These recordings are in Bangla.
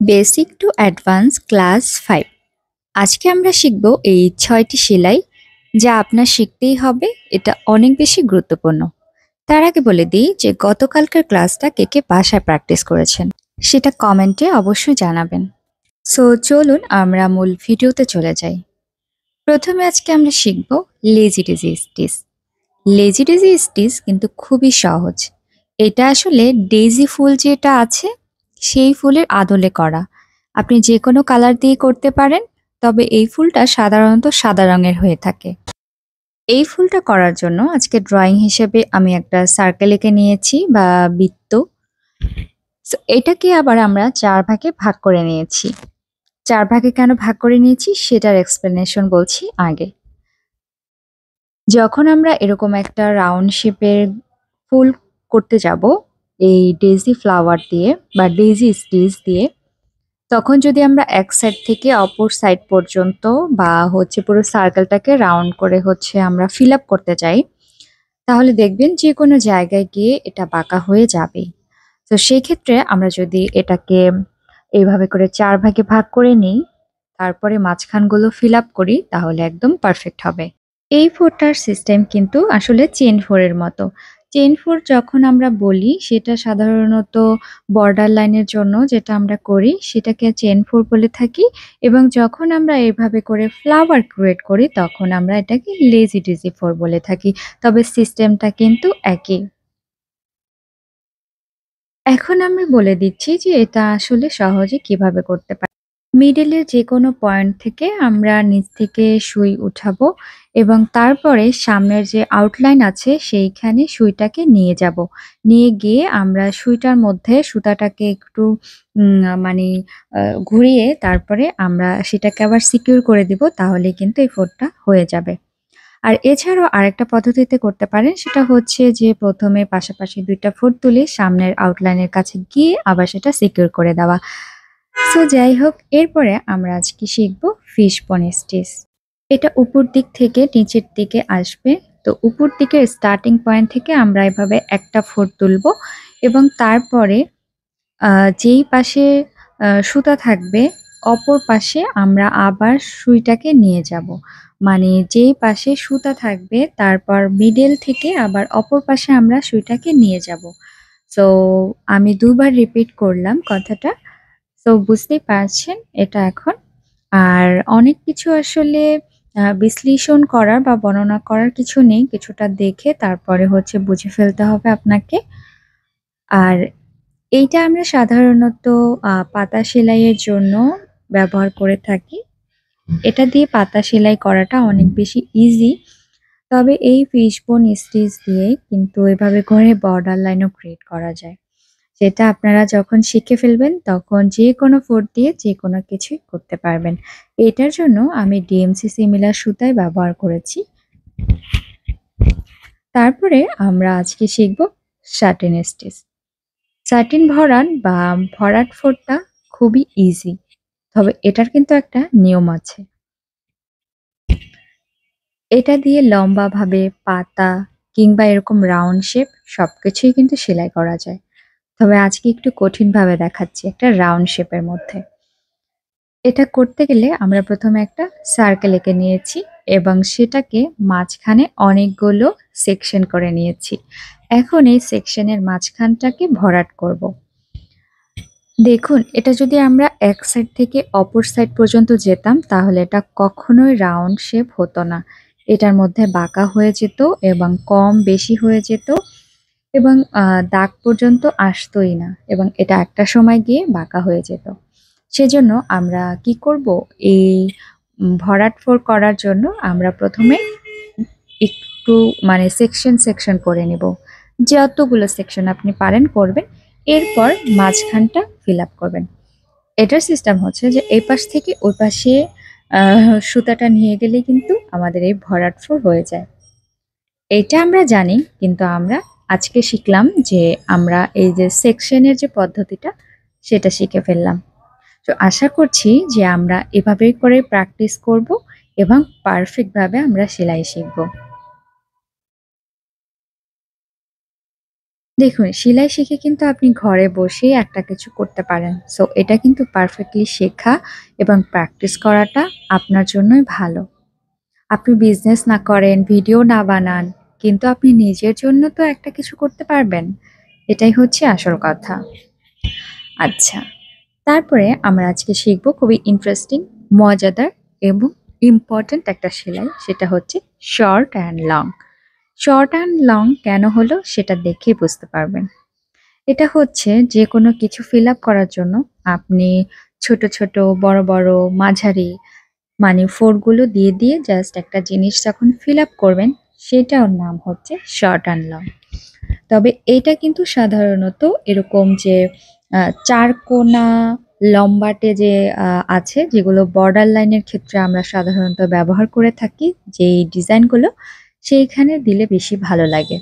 Basic to advance class 5। আজকে আমরা শিখব এই ৬টি সেলাই, যা আপনার শিখতেই হবে। এটা অনেক বেশি গুরুত্বপূর্ণ। তার আগে বলে দিই যে গতকালকের ক্লাসটা কে কে বাসায় প্র্যাকটিস করেছেন সেটা কমেন্টে অবশ্যই জানাবেন। সো চলুন আমরা মূল ভিডিওতে চলে যাই। প্রথমে আজকে আমরা শিখব lazy daisy stitch. Lazy daisy stitch কিন্তু খুবই সহজ। এটা আসলে ডেইজি ফুল যেটা আছে সেই ফুলের আদলে করা। আপনি যে কোনো কালার দিয়ে করতে পারেন, তবে এই ফুলটা সাধারণত সাদা রঙের হয়ে থাকে। এই ফুলটা করার জন্য আজকে ড্রয়িং হিসেবে আমি একটা সার্কেল এঁকে নিয়েছি বা বৃত্ত। এটাকে আবার আমরা ৪ ভাগে ভাগ করে নিয়েছি। ৪ ভাগে কেন ভাগ করে নিয়েছি সেটার এক্সপ্লেনেশন বলছি আগে। যখন আমরা এরকম একটা রাউন্ড শেপের ফুল করতে যাব এই ডেইজি ফ্লাওয়ার দিয়ে বা ডেইজি স্টিচ দিয়ে, তখন যদি আমরা এক সাইড থেকে অপর সাইড পর্যন্ত বা পুরো সার্কেলটাকে রাউন্ড করে আমরা ফিল আপ করতে চাই, তাহলে দেখবেন যে কোনো জায়গায় গিয়ে এটা বাঁকা হয়ে যাবে। তো সেই ক্ষেত্রে আমরা যদি এটাকে এইভাবে করে ৪ ভাগে ভাগ করে নিই, তারপরে মাঝখানগুলো ফিল আপ করি, তাহলে একদম পারফেক্ট হবে। এই 4 টার সিস্টেম কিন্তু আসলে চেইন 4 এর মতো। চেইন 4 যখন আমরা বলি সেটা সাধারণত বর্ডার লাইনের জন্য যেটা আমরা করি সেটাকে চেইন 4 বলে থাকি, এবং যখন আমরা এভাবে করে ফ্লাওয়ার ক্রিয়েট করি তখন আমরা এটাকে লেজি ডেজি 4 বলে থাকি। তবে সিস্টেমটা কিন্তু একই। এখন আমি বলে দিচ্ছি যে এটা আসলে সহজে কিভাবে করতে পারি। মিডলের যেকোনো পয়েন্ট থেকে আমরা নিচ থেকে সুই উঠাবো এবং তারপরে সামনের যে আউটলাইন আছে সেইখানে সুইটাকে নিয়ে যাব। নিয়ে গিয়ে আমরা সুইটার মধ্যে সুতাটাকে একটু মানে ঘুরিয়ে তারপরে আমরা সেটাকে আবার সিকিউর করে দিব, তাহলে কিন্তু এই ফোল্ডটা হয়ে যাবে। আর এছাড়াও আরেকটা পদ্ধতিতে করতে পারেন, সেটা হচ্ছে যে প্রথমে পাশাপাশি ২ টা ফোল্ড তুলে সামনের আউটলাইনের কাছে গিয়ে আবার সেটা সিকিউর করে দেওয়া। সো যাই হোক, এরপরে আমরা আজকে শিখব ফিশবোন স্টিচ। এটা উপর দিক থেকে নিচের দিকে আসবে। তো উপর দিকের স্টার্টিং পয়েন্ট থেকে আমরা এভাবে একটা ফোল্ড তুলব এবং তারপরে যেই পাশে সুতা থাকবে অপর পাশে আমরা আবার সুইটাকে নিয়ে যাব। মানে যেই পাশে সুতা থাকবে তারপর মিডল থেকে আবার অপর পাশে আমরা সুইটাকে নিয়ে যাব। সো আমি ২ বার রিপিট করলাম কথাটা। তো বুঝতেই পারছেন এটা এখন। আর অনেক কিছু আসলে বিশ্লেষণ করার বা বর্ণনা করার কিছু নেই। কিছুটা দেখে তারপরে বুঝে ফেলতে হবে আপনাকে। আর এইটা আমরা সাধারণত পাতা সেলাইয়ের জন্য ব্যবহার করে থাকি। এটা দিয়ে পাতা সেলাই করাটা অনেক বেশি ইজি। তবে এই ফিশবোন স্টিচ দিয়ে কিন্তু এভাবে করে বর্ডার লাইনও ক্রিয়েট করা যায়। যেটা আপনারা যখন শিখে ফেলবেন তখন যেকোনো ফোল্ড দিয়ে যেকোনো কিছুই করতে পারবেন। এটার জন্য আমি ডিএমসি সিমিলার সুতাই ব্যবহার করেছি। তারপরে আমরা আজকে শিখব শার্টিন স্টিচ। শার্টিন ভরাট বা ভরাট ফোল্ডটা খুবই ইজি, তবে এটার কিন্তু একটা নিয়ম আছে। এটা দিয়ে লম্বাভাবে পাতা কিংবা এরকম রাউন্ড শেপ সবকিছুই কিন্তু সেলাই করা যায়। তবে আজকে একটু কঠিনভাবে দেখাচ্ছি একটা রাউন্ড শেপের মধ্যে। এটা করতে গেলে আমরা প্রথমে একটা সার্কেল এঁকে নিয়েছি এবং সেটাকে মাঝখানে অনেকগুলো সেকশন করে নিয়েছি। এখন এই সেকশনের মাঝখানটাকে ভরাট করব। দেখুন, এটা যদি আমরা এক সাইড থেকে অপর সাইড পর্যন্ত যেতাম তাহলে এটা কখনোই রাউন্ড শেপ হতো না। এটার মধ্যে বাঁকা হয়ে যেত এবং কম বেশি হয়ে যেত এবং দাগ পর্যন্ত আসতোই না, এবং এটা একটা সময় গিয়ে বাঁকা হয়ে যেত। সেজন্য আমরা কি করব, এই ভরাট ফোর করার জন্য আমরা প্রথমে একটু সেকশন করে নেব। যতগুলো সেকশন আপনি পারেন করবেন। এরপর মাঝখানটা ফিল আপ করবেন। এটার সিস্টেম হচ্ছে যে এই পাশ থেকে ওই পাশে সুতাটা নিয়ে গেলেই কিন্তু আমাদের এই ভরাট ফোর হয়ে যায়। এটা আমরা জানি, কিন্তু আমরা আজকে শিখলাম যে আমরা এই যে সেকশনের যে পদ্ধতিটা সেটা শিখে ফেললাম। তো আশা করছি যে আমরা এভাবেই করে প্র্যাকটিস করব এবং পারফেক্টভাবে আমরা সেলাই শিখব। দেখুন, সেলাই শিখে কিন্তু আপনি ঘরে বসেই একটা কিছু করতে পারেন। সো এটা কিন্তু পারফেক্টলি শেখা এবং প্র্যাকটিস করাটা আপনার জন্যই ভালো। আপনি বিজনেস না করেন, ভিডিও না বানান, কিন্তু আপনি নিজের জন্য তো একটা কিছু করতে পারবেন। এটাই হচ্ছে আসল কথা। আচ্ছা, তারপরে আমরা আজকে শিখব খুবই ইন্টারেস্টিং, মজাদার এবং ইম্পোর্টেন্ট একটা সেলাই। সেটা হচ্ছে short and long. Short and long কেন হলো সেটা দেখেই বুঝতে পারবেন। এটা হচ্ছে যেকোনো কিছু ফিল আপ করার জন্য আপনি ছোট, ছোট, বড়, বড়, মাঝারি মানে 4 গুলো দিয়ে জাস্ট একটা জিনিস যখন ফিল আপ করবেন, সেটার নাম হচ্ছে শর্ট অ্যান্ড লং। তবে এটা কিন্তু সাধারণত এরকম যে ৪ কোণা লম্বাটে যে আছে, যেগুলো বর্ডার লাইনের ক্ষেত্রে আমরা সাধারণত ব্যবহার করে থাকি, যেই ডিজাইনগুলো, সেইখানে দিলে বেশি ভালো লাগে।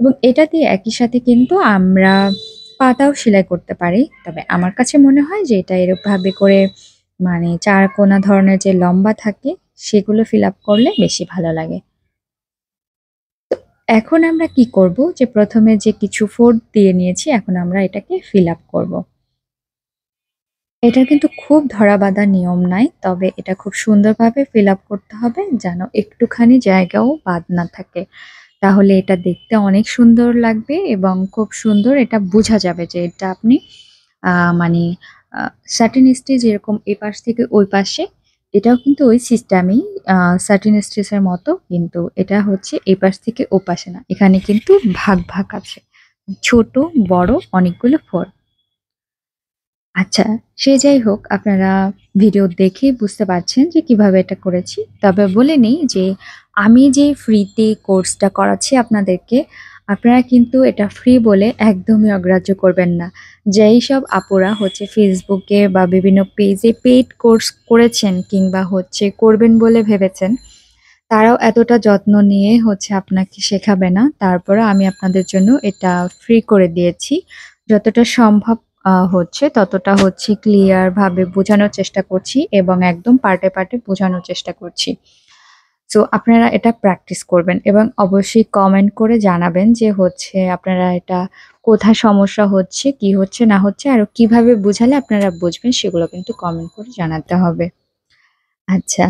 এবং এটা দিয়ে একই সাথে কিন্তু আমরা পাতাও সেলাই করতে পারি। তবে আমার কাছে মনে হয় যে এটা এরকমভাবে করে মানে ৪ কোণা ধরনের যে লম্বা থাকে, সেগুলো ফিল আপ করলে বেশি ভালো লাগে। এখন আমরা কি করব যে ১ম এ যে কিছু ফোল্ড দিয়ে নিয়েছি, এখন আমরা এটাকে ফিল আপ করব। এটার কিন্তু খুব ধরা-বাঁধা নিয়ম নাই। তবে এটা খুব সুন্দরভাবে ফিল আপ করতে হবে যেন একটুখানি জায়গাও বাদ না থাকে। তাহলে এটা দেখতে অনেক সুন্দর লাগবে এবং খুব সুন্দর এটা বোঝা যাবে যে এটা আপনি আ মানে আ satin stitch যেরকম এপাশ থেকে ওই পাশে, এটাও কিন্তু ওই সিস্টেমেই আ satin stitch এর মতো, কিন্তু এটা হচ্ছে এপাশ থেকে ওপাশে না। এখানে কিন্তু ভাগ আছে। ছোট, বড় অনেকগুলো ফোল্ড। আচ্ছা, সে যাই হোক, আপনারা ভিডিও দেখেই বুঝতে পারছেন যে কিভাবে এটা করেছি। তবে বলে নেই যে আমি যে ফ্রিতে কোর্সটা করাচ্ছি আপনাদেরকে, আপনারা কিন্তু এটা ফ্রি বলে একদমই অগ্রাহ্য করবেন না। যেইসব আপুরা হচ্ছে ফেসবুকে বা বিভিন্ন পেজে পেইড কোর্স করেছেন কিংবা হচ্ছে করবেন বলে ভেবেছেন, তারাও এতটা যত্ন নিয়ে হচ্ছে আপনাকে শেখাবে না। তারপরেও আমি আপনাদের জন্য এটা ফ্রি করে দিয়েছি। যতটা সম্ভব হচ্ছে ততটা হচ্ছে ক্লিয়ার ভাবে বোঝানোর চেষ্টা করছি এবং একদম পার্টে বোঝানোর চেষ্টা করছি। সো আপনারা এটা প্র্যাকটিস করবেন এবং অবশ্যই কমেন্ট করে জানাবেন যে হচ্ছে আপনারা এটা কোথায় সমস্যা হচ্ছে, কি হচ্ছে না হচ্ছে, আরো কিভাবে বুঝালে আপনারা বুঝবেন সেগুলো কিন্তু কমেন্ট করে জানাতে হবে। আচ্ছা,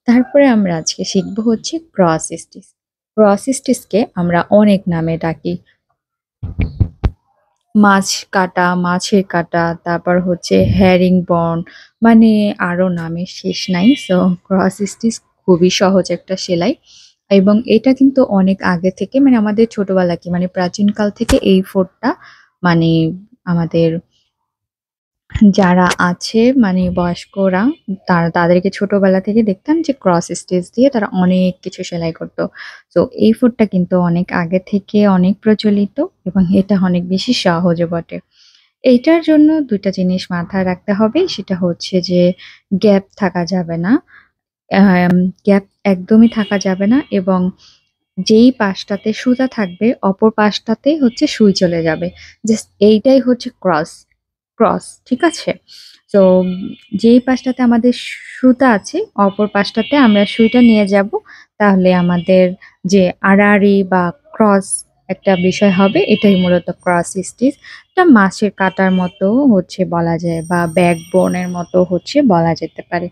তারপরে আমরা আজকে শিখব হচ্ছে ক্রস স্টিচ। ক্রস স্টিচকে আমরা অনেক নামে ডাকি। মাছ কাটা, মাছের কাটা, তারপর হচ্ছে herringbone, মানে আরো নামের শেষ নাই। সো ক্রস স্টিচ খুবই সহজ একটা সেলাই এবং এটা কিন্তু অনেক আগে থেকে মানে আমাদের ছোটবেলা কি মানে প্রাচীনকাল থেকে এই ফোঁড়টা মানে আমাদের যারা আছে মানে বয়স্করা, তাদেরকে ছোটবেলা থেকে দেখতাম যে ক্রস স্টিচ দিয়ে তারা অনেক কিছু সেলাই করতো। তো এই ফুডটা কিন্তু অনেক আগে থেকে অনেক প্রচলিত এবং এটা অনেক বেশি সহজও বটে। এইটার জন্য ২ টা জিনিস মাথায় রাখতে হবে, সেটা হচ্ছে যে গ্যাপ থাকা যাবে না। অ্যাম গ্যাপ একদমই থাকা যাবে না এবং যেই পাশটাতে সুতা থাকবে অপর পাশটাতেই হচ্ছে সুই চলে যাবে। জাস্ট এইটাই হচ্ছে ক্রস, ঠিক আছে? তো যেই পাশটাতে আমাদের সুতা আছে, অপর পাশটাতে আমরা সুইটা নিয়ে যাব। তাহলে আমাদের যে আড়াআড়ি বা ক্রস একটা বিষয় হবে, এটাই মূলত ক্রস স্টিচ। এটা মাছের কাটার মতো হচ্ছে বলা যায় বা ব্যাকবোন এর মতো হচ্ছে বলা যেতে পারে।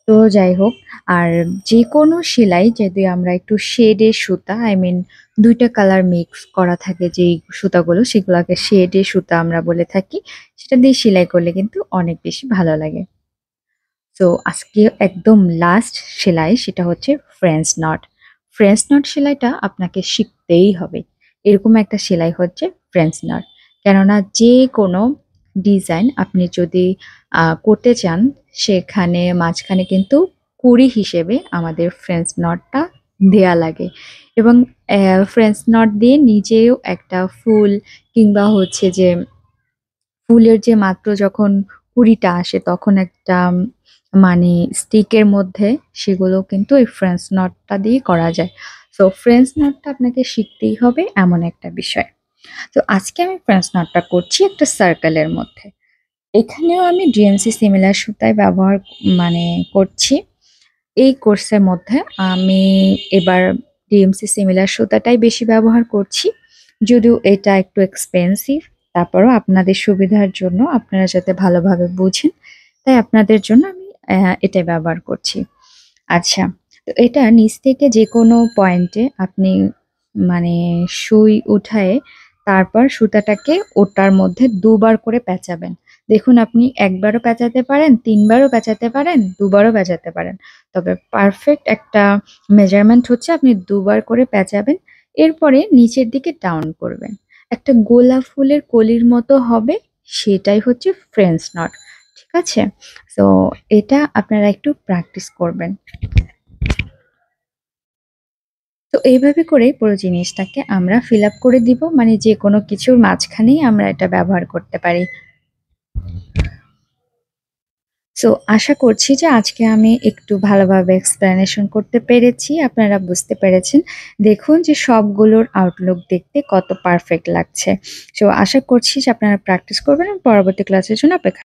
তো যাই হোক, আর যেকোনো সেলাই যদি আমরা একটু শেডের সুতা, আই মিন ২ টা কালার মিক্স করা থাকে যেই সুতাগুলো, সেগুলাকে শেডের সুতা আমরা বলে থাকি। সেটা দিয়ে সেলাই করলে কিন্তু অনেক বেশি ভালো লাগে। তো আজকে একদম লাস্ট সেলাই, সেটা হচ্ছে ফ্রেঞ্চ নট। ফ্রেঞ্চ নট সেলাইটা আপনাকে শিখতেই হবে। এরকম একটা সেলাই হচ্ছে ফ্রেঞ্চ নট। কেননা যেকোনো ডিজাইন আপনি যদি করতে চান, সেখানে মাঝখানে কিন্তু কুড়ি হিসেবে আমাদের ফ্রেঞ্চ নটটা দেয়া লাগে এবং ফ্রেঞ্চ নট দিয়ে নিজেও একটা ফুল কিংবা হচ্ছে যে ফুলের যে মাত্র যখন কুঁড়িটা আসে তখন একটা মানে স্টিকের মধ্যে সেগুলো কিন্তু এই ফ্রেঞ্চ নটটা দিয়েই করা যায়। সো ফ্রেঞ্চ নটটা আপনাকে শিখতেই হবে এমন একটা বিষয়। তো আজকে আমি ফ্রেঞ্চ নটটা করছি একটা সার্কেলের মধ্যে। এখানেও আমি ডিএমসি সিমিলার সুতাই ব্যবহার মানে করছি। এই কোর্সের মধ্যে আমি এবার ডিএমসি সিমিলার সুতাটাই বেশি ব্যবহার করছি। যদিও এটা একটু এক্সপেন্সিভ, তারপরও আপনাদের সুবিধার জন্য আপনারা যাতে ভালোভাবে বুঝেন, তাই আপনাদের জন্য আমি এটাই ব্যবহার করছি। আচ্ছা, তো এটা নিচ থেকে যেকোনো পয়েন্টে আপনি মানে সুই উঠায়ে তারপর সুতাটাকে ওটার মধ্যে ২ বার করে পেঁচাবেন। দেখুন আপনি ১ বারও পেঁচাতে পারেন, ৩ বারও পেঁচাতে পারেন, ২ বারও পেঁচাতে পারেন। তবে পারফেক্ট একটা মেজারমেন্ট হচ্ছে আপনি ২ বার করে পেঁচাবেন, এরপরে নিচের দিকে ডাউন করবেন। একটা গোলাপ ফুলের কলির মতো হবে, সেটাই হচ্ছে ফ্রেঞ্চ নট। ঠিক আছে? সো এটা আপনারা একটু প্র্যাকটিস করবেন। তো এইভাবে করেই পুরো জিনিসটাকে আমরা ফিল আপ করে দিব, মানে যেকোনো কিছুর মাঝখানেই আমরা এটা ব্যবহার করতে পারি। সো আশা করছি যে আজকে আমি একটু ভালোভাবে এক্সপ্লেনেশন করতে পেরেছি, আপনারা বুঝতে পেরেছেন। দেখুন যে সবগুলোর আউটলুক দেখতে কত পারফেক্ট লাগছে। সো আশা করছি যে আপনারা প্র্যাকটিস করবেন এবং পরবর্তী ক্লাসের জন্য অপেক্ষা